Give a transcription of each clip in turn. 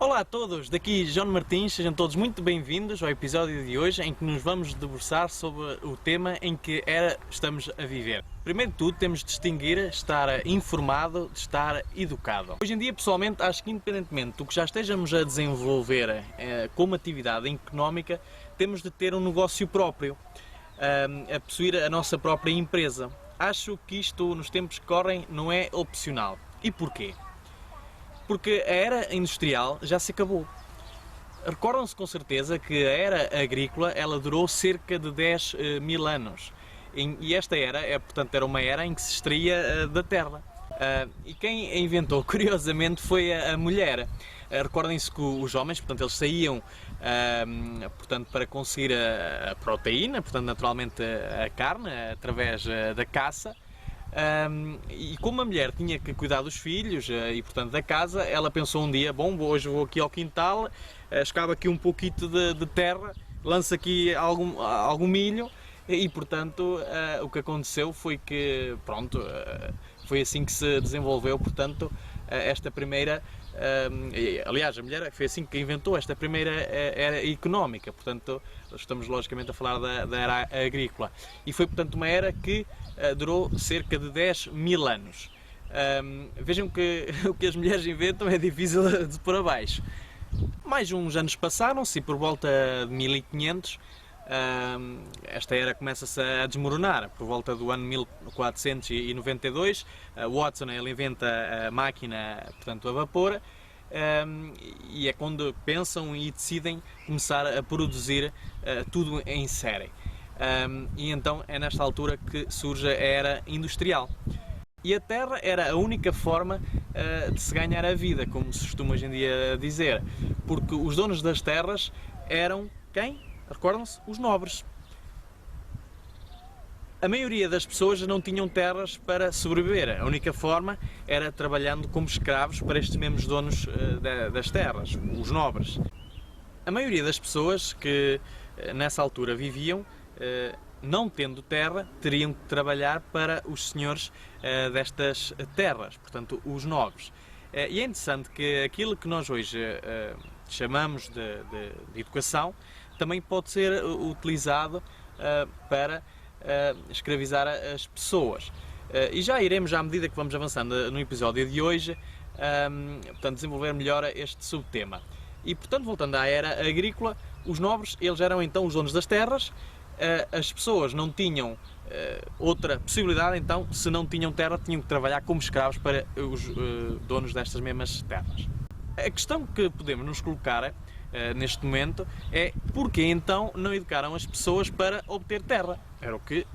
Olá a todos, daqui João Martins, sejam todos muito bem-vindos ao episódio de hoje em que nos vamos debruçar sobre o tema em que era estamos a viver. Primeiro de tudo temos de distinguir estar informado de estar educado. Hoje em dia, pessoalmente, acho que independentemente do que já estejamos a desenvolver como atividade económica, temos de ter um negócio próprio, a possuir a nossa própria empresa. Acho que isto nos tempos que correm não é opcional. E porquê? Porque a era industrial já se acabou. Recordam-se com certeza que a era agrícola ela durou cerca de 10 mil anos. E esta era, portanto, era uma era em que se extraía da terra. E quem a inventou, curiosamente, foi a mulher. Recordem-se que os homens, portanto, eles saíam portanto, para conseguir a proteína, portanto, naturalmente a carne, através da caça. E como a mulher tinha que cuidar dos filhos e portanto da casa, ela pensou um dia, bom, hoje vou aqui ao quintal, escavo aqui um pouquinho de terra, lanço aqui algum milho e portanto o que aconteceu foi que, pronto, foi assim que se desenvolveu, portanto, esta primeira, aliás, a mulher foi assim que inventou esta primeira era económica, portanto, estamos logicamente a falar da era agrícola. E foi, portanto, uma era que durou cerca de 10 mil anos. Vejam que o que as mulheres inventam é difícil de pôr abaixo. Mais uns anos passaram-se e por volta de 1500 esta era começa-se a desmoronar. Por volta do ano 1492, Watson ele inventa a máquina, portanto, a vapor, e é quando pensam e decidem começar a produzir tudo em série. E então é nesta altura que surge a era industrial. E a terra era a única forma de se ganhar a vida, como se costuma hoje em dia dizer, porque os donos das terras eram quem? Recordam-se? Os nobres. A maioria das pessoas não tinham terras para sobreviver. A única forma era trabalhando como escravos para estes mesmos donos das terras, os nobres. A maioria das pessoas que nessa altura viviam, não tendo terra, teriam que trabalhar para os senhores destas terras, portanto, os nobres. E é interessante que aquilo que nós hoje chamamos de educação também pode ser utilizado para escravizar as pessoas. E já iremos, à medida que vamos avançando no episódio de hoje, portanto, desenvolver melhor este subtema. E, portanto, voltando à era agrícola, os nobres, eles eram então os donos das terras, as pessoas não tinham outra possibilidade, então, se não tinham terra, tinham que trabalhar como escravos para os donos destas mesmas terras. A questão que podemos nos colocar neste momento é porque então não educaram as pessoas para obter terra? Era o que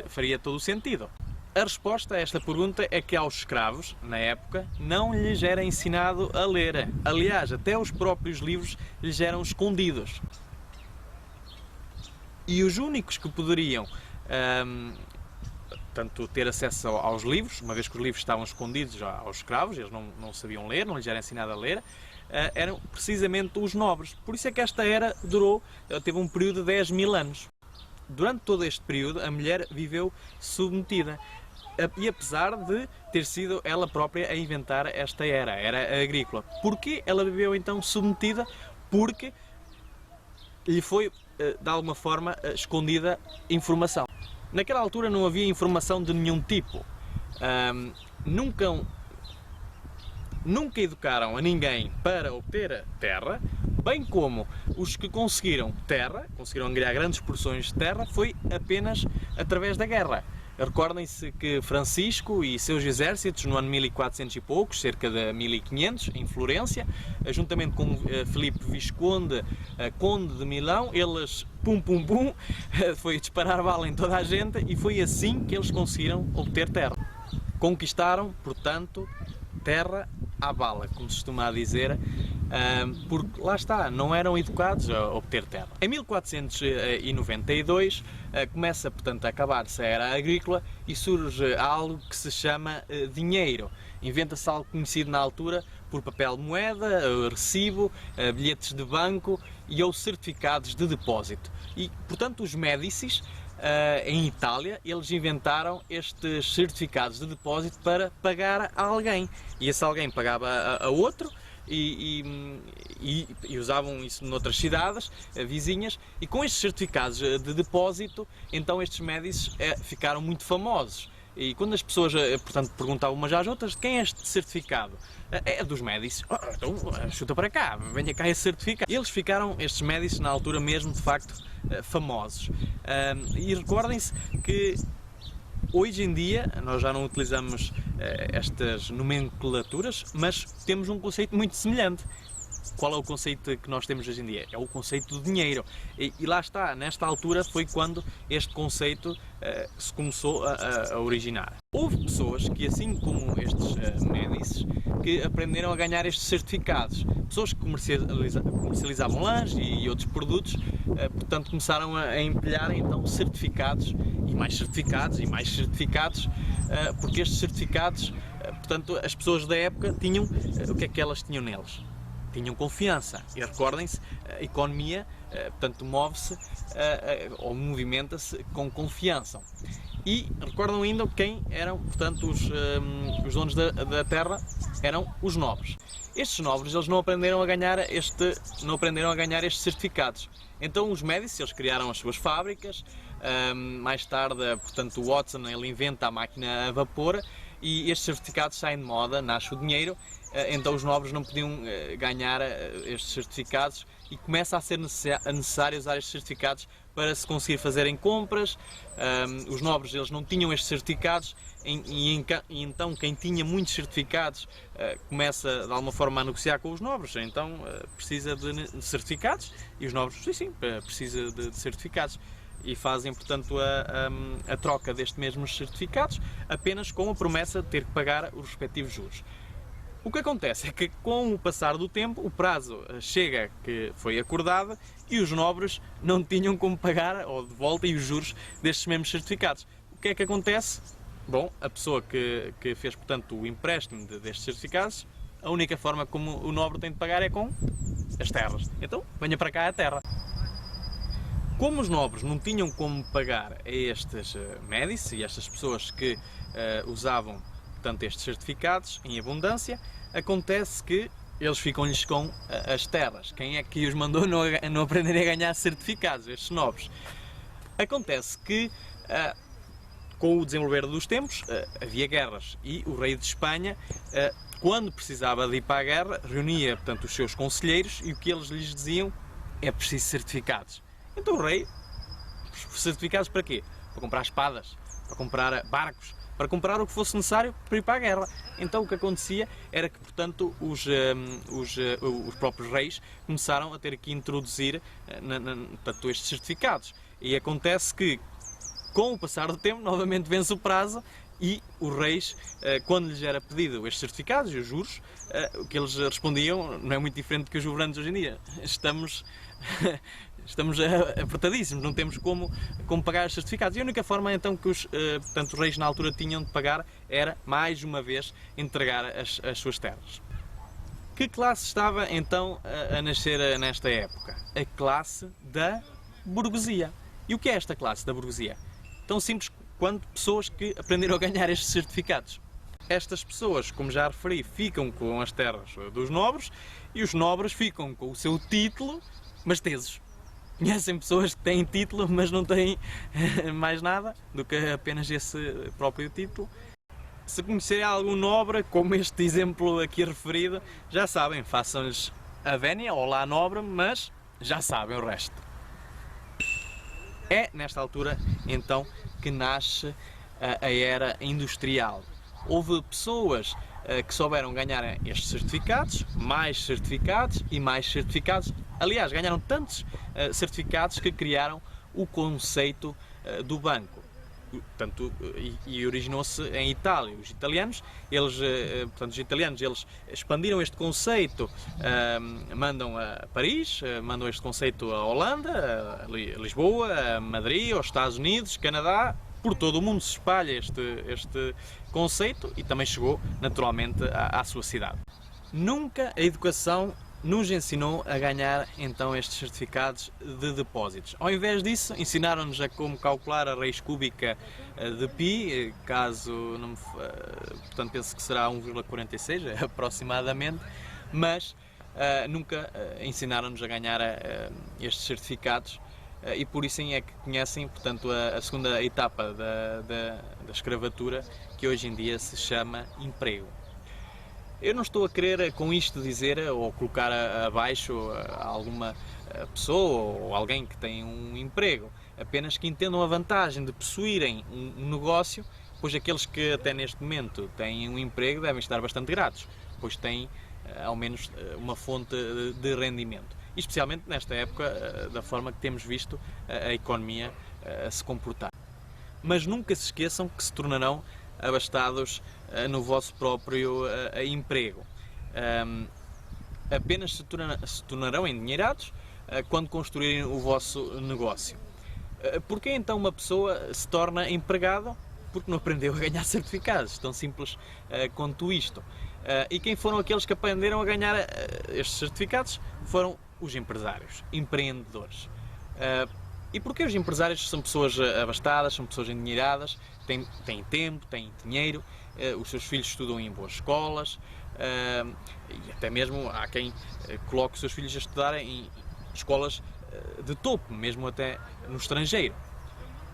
faria todo o sentido. A resposta a esta pergunta é que aos escravos, na época, não lhes era ensinado a ler. Aliás, até os próprios livros lhes eram escondidos. E os únicos que poderiam portanto, ter acesso aos livros, uma vez que os livros estavam escondidos aos escravos, eles não sabiam ler, não lhes era ensinado a ler, eram precisamente os nobres. Por isso é que esta era teve um período de 10 mil anos. Durante todo este período, a mulher viveu submetida. E apesar de ter sido ela própria a inventar esta era agrícola. Porquê ela viveu então submetida? Porque lhe foi, de alguma forma, escondida informação. Naquela altura não havia informação de nenhum tipo. Nunca educaram a ninguém para obter terra, bem como os que conseguiram terra, conseguiram angariar grandes porções de terra, foi apenas através da guerra. Recordem-se que Francisco e seus exércitos, no ano 1400 e poucos, cerca de 1500, em Florença, juntamente com Filipe Visconde, conde de Milão, eles, foi disparar bala em toda a gente e foi assim que eles conseguiram obter terra. Conquistaram, portanto, terra à bala, como se costuma dizer, porque lá está, não eram educados a obter terra. Em 1492 começa, portanto, a acabar-se a era agrícola e surge algo que se chama dinheiro. Inventa-se algo conhecido na altura por papel moeda, recibo, bilhetes de banco e ou certificados de depósito. E, portanto, os Médicis, em Itália, eles inventaram estes certificados de depósito para pagar a alguém. E esse alguém pagava a outro e usavam isso noutras cidades vizinhas, e com estes certificados de depósito, então estes médicis ficaram muito famosos. E quando as pessoas, portanto, perguntavam umas às outras: de quem é este certificado? É dos médicis. Então chuta para cá, venha cá esse certificado. Eles ficaram, estes médicis, na altura mesmo, de facto, famosos. E recordem-se que hoje em dia nós já não utilizamos estas nomenclaturas, mas temos um conceito muito semelhante. Qual é o conceito que nós temos hoje em dia? É o conceito do dinheiro. E lá está, nesta altura foi quando este conceito se começou a originar. Houve pessoas que, assim como estes médicis, que aprenderam a ganhar estes certificados. Pessoas que comercializavam lãs e outros produtos, portanto começaram a empilhar então certificados e mais certificados e mais certificados, porque estes certificados, portanto, as pessoas da época tinham, o que é que elas tinham neles? Tinham confiança. E recordem-se, a economia, portanto, move-se ou movimenta-se com confiança. E recordam ainda quem eram, portanto, os donos da terra? Eram os nobres. Estes nobres, eles não aprenderam a ganhar estes certificados. Então os médicis, eles criaram as suas fábricas. Mais tarde, portanto, o Watson, ele inventa a máquina a vapor, e estes certificados saem de moda, nasce o dinheiro. Então os nobres não podiam ganhar estes certificados, e começa a ser necessário usar estes certificados para se conseguir fazerem compras. Os nobres, eles não tinham estes certificados, e então quem tinha muitos certificados começa de alguma forma a negociar com os nobres, então precisa de certificados, e os nobres, sim, precisa de certificados. E fazem, portanto, a troca destes mesmos certificados, apenas com a promessa de ter que pagar os respectivos juros. O que acontece é que, com o passar do tempo, o prazo chega que foi acordado e os nobres não tinham como pagar ou de volta e os juros destes mesmos certificados. O que é que acontece? Bom, a pessoa que fez, portanto, o empréstimo destes certificados, a única forma como o nobre tem de pagar é com as terras. Então, venha para cá a terra. Como os nobres não tinham como pagar a estes médicis e estas pessoas que usavam, portanto, estes certificados em abundância, acontece que eles ficam-lhes com as terras. Quem é que os mandou não aprenderem a ganhar certificados? Estes nobres. Acontece que, com o desenvolver dos tempos, havia guerras, e o rei de Espanha, quando precisava de ir para a guerra, reunia, portanto, os seus conselheiros, e o que eles lhes diziam: é preciso certificados. Então o rei, certificados para quê? Para comprar espadas, para comprar barcos, para comprar o que fosse necessário para ir para a guerra. Então o que acontecia era que, portanto, os próprios reis começaram a ter que introduzir portanto, estes certificados. E acontece que, com o passar do tempo, novamente vence o prazo, e os reis, quando lhes era pedido estes certificados e os juros, o que eles respondiam não é muito diferente do que os governantes hoje em dia. Estamos apertadíssimos, não temos como pagar os certificados. E a única forma então que portanto, os reis na altura tinham de pagar era, mais uma vez, entregar as suas terras. Que classe estava então a nascer nesta época? A classe da burguesia. E o que é esta classe da burguesia? Tão simples quanto pessoas que aprenderam a ganhar estes certificados. Estas pessoas, como já referi, ficam com as terras dos nobres, e os nobres ficam com o seu título, mas tesos. Conhecem pessoas que têm título, mas não têm mais nada do que apenas esse próprio título. Se conhecerem algum nobre, como este exemplo aqui referido, já sabem, façam-lhes a vénia, olá nobre, mas já sabem o resto. É nesta altura, então, que nasce a era industrial. Houve pessoas que souberam ganhar estes certificados, mais certificados e mais certificados. Aliás, ganharam tantos certificados que criaram o conceito do banco. Portanto, e originou-se em Itália. Os italianos, eles expandiram este conceito, mandam a Paris, mandam este conceito a Holanda, a Lisboa, a Madrid, aos Estados Unidos, Canadá. Por todo o mundo se espalha este conceito, e também chegou naturalmente à sua cidade. Nunca a educação nos ensinou a ganhar então estes certificados de depósitos. Ao invés disso, ensinaram-nos a como calcular a raiz cúbica de π, caso não me, portanto penso que será 1,46 aproximadamente, mas nunca ensinaram-nos a ganhar estes certificados e por isso é que conhecem, portanto, a segunda etapa da escravatura, que hoje em dia se chama emprego. Eu não estou a querer com isto dizer ou colocar abaixo alguma pessoa ou alguém que tem um emprego, apenas que entendam a vantagem de possuírem um negócio, pois aqueles que até neste momento têm um emprego devem estar bastante gratos, pois têm ao menos uma fonte de rendimento. E especialmente nesta época, da forma que temos visto a economia a se comportar. Mas nunca se esqueçam que se tornarão abastados no vosso próprio emprego. Apenas se tornarão endinheirados quando construírem o vosso negócio. Porquê então uma pessoa se torna empregado? Porque não aprendeu a ganhar certificados, tão simples quanto isto. E quem foram aqueles que aprenderam a ganhar estes certificados? Foram os empresários, empreendedores. E porquê os empresários são pessoas abastadas, são pessoas endinheiradas, têm tempo, têm dinheiro, os seus filhos estudam em boas escolas, e até mesmo há quem coloque os seus filhos a estudar em escolas de topo, mesmo até no estrangeiro.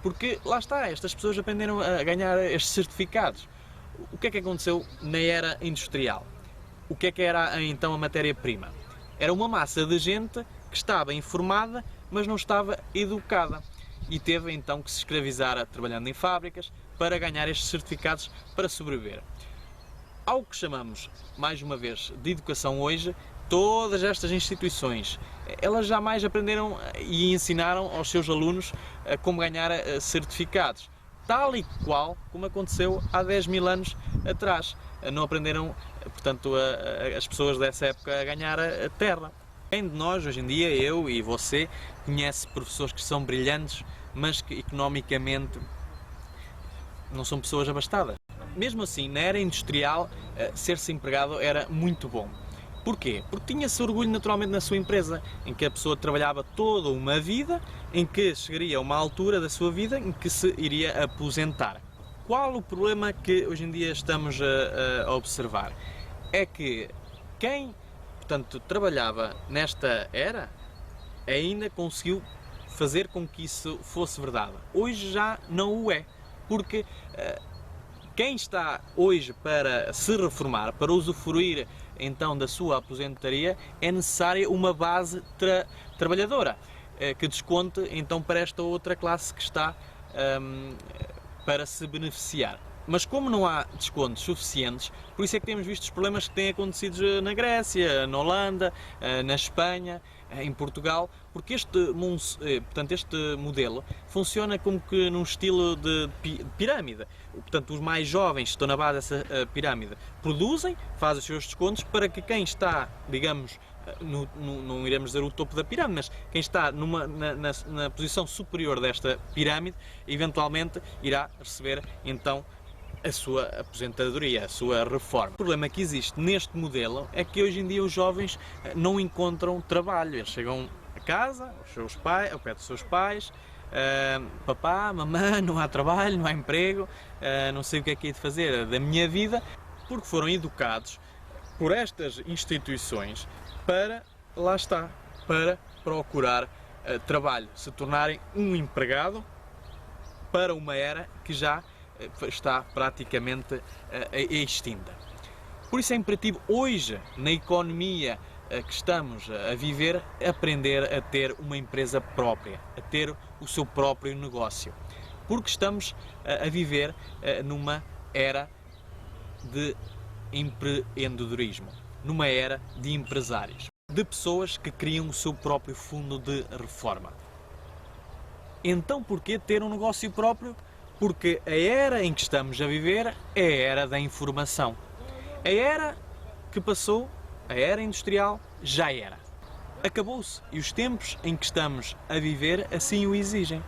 Porque lá está, estas pessoas aprenderam a ganhar estes certificados. O que é que aconteceu na era industrial? O que era então a matéria-prima? Era uma massa de gente que estava informada, mas não estava educada. E teve então que se escravizar trabalhando em fábricas para ganhar estes certificados para sobreviver. Ao que chamamos, mais uma vez, de educação hoje, todas estas instituições, elas jamais aprenderam e ensinaram aos seus alunos como ganhar certificados, tal e qual como aconteceu há 10.000 anos atrás. Não aprenderam, portanto, as pessoas dessa época a ganhar a terra. Quem de nós, hoje em dia, eu e você, conhece professores que são brilhantes, mas que economicamente não são pessoas abastadas? Mesmo assim, na era industrial, ser-se empregado era muito bom. Porquê? Porque tinha-se orgulho naturalmente na sua empresa, em que a pessoa trabalhava toda uma vida, em que chegaria a uma altura da sua vida em que se iria aposentar. Qual o problema que hoje em dia estamos a observar? É que quem, portanto, trabalhava nesta era, ainda conseguiu fazer com que isso fosse verdade. Hoje já não o é, porque quem está hoje para se reformar, para usufruir então da sua aposentadoria, é necessária uma base trabalhadora, que desconte então para esta outra classe que está para se beneficiar. Mas como não há descontos suficientes, por isso é que temos visto os problemas que têm acontecido na Grécia, na Holanda, na Espanha, em Portugal, porque portanto, este modelo funciona como que num estilo de pirâmide. Portanto, os mais jovens que estão na base dessa pirâmide produzem, fazem os seus descontos para que quem está, digamos, não iremos dizer o topo da pirâmide, mas quem está na posição superior desta pirâmide, eventualmente irá receber então a sua aposentadoria, a sua reforma. O problema que existe neste modelo é que hoje em dia os jovens não encontram trabalho. Eles chegam a casa, ao pé dos seus pais, papá, mamãe, não há trabalho, não há emprego, não sei o que é de fazer da minha vida, porque foram educados por estas instituições para, lá está, para procurar trabalho, se tornarem um empregado para uma era que já está praticamente extinta. Por isso é imperativo hoje, na economia que estamos a viver, aprender a ter uma empresa própria, a ter o seu próprio negócio. Porque estamos a viver numa era de empreendedorismo, numa era de empresários, de pessoas que criam o seu próprio fundo de reforma. Então porquê ter um negócio próprio? Porque a era em que estamos a viver é a era da informação. A era que passou, a era industrial, já era. Acabou-se e os tempos em que estamos a viver assim o exigem.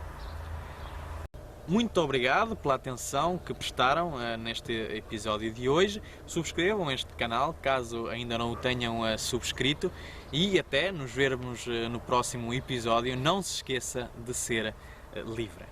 Muito obrigado pela atenção que prestaram neste episódio de hoje. Subscrevam este canal caso ainda não o tenham subscrito e até nos vermos no próximo episódio. Não se esqueça de ser livre.